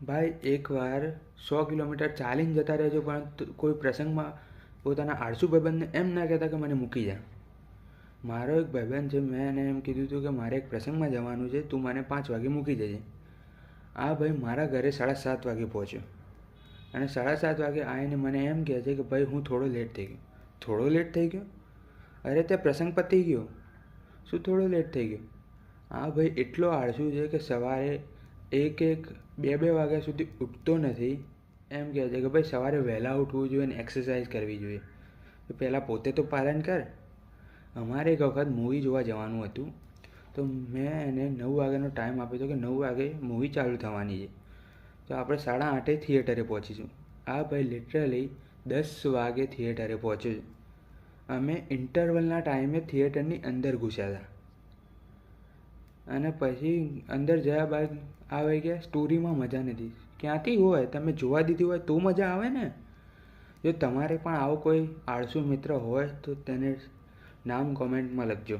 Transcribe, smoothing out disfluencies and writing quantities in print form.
ભાઈ એકવાર 100 કિલોમીટર ચાલીને જતા રહેજો, પણ કોઈ પ્રસંગમાં પોતાના આળસુ ભાઈબંધને એમ ના કહેતા કે મને મૂકી જા. મારો એક ભાઈબંધ છે, મેં એને એમ કીધું હતું કે મારે એક પ્રસંગમાં જવાનું છે, તું મને 5 વાગે મૂકી જજે. આ ભાઈ મારા ઘરે 7:30 વાગે પહોંચ્યો અને 7:30 વાગે આવીને મને એમ કહે છે કે ભાઈ હું થોડો લેટ થઈ ગયો. થોડો લેટ થઈ ગયો? અરે તે પ્રસંગ પતી ગયો, શું થોડો લેટ થઈ ગયો? આ ભાઈ એટલો આળસુ છે કે સવારે 1-2 વાગ્યા સુધી ઉઠતો નથી. એમ કહે છે કે ભાઈ સવારે વહેલા ઉઠવું જોઈએ અને એક્સરસાઇઝ કરવી જોઈએ. તો પહેલાં પોતે તો પાલન કર. અમારે એક વખત મૂવી જોવા જવાનું હતું, તો મેં એને 9 વાગ્યાનો ટાઈમ આપ્યો હતો કે 9 વાગે મૂવી ચાલુ થવાની છે, તો આપણે 8:30 થિયેટરે પહોંચીશું. આ ભાઈ લિટરલી 10 વાગે થિયેટરે પહોંચ્યો. અમે ઇન્ટરવલના ટાઈમે થિયેટરની અંદર ઘૂસ્યા હતા અને પછી અંદર જયા બાદ આવે કે સ્ટોરીમાં મજા નથી. ક્યાંથી હોય? તમે જોવા દીધી હોય તો મજા આવે ને. જો તમારે પણ આવો કોઈ આળસુ મિત્ર હોય તો તેને નામ કોમેન્ટમાં લખજો.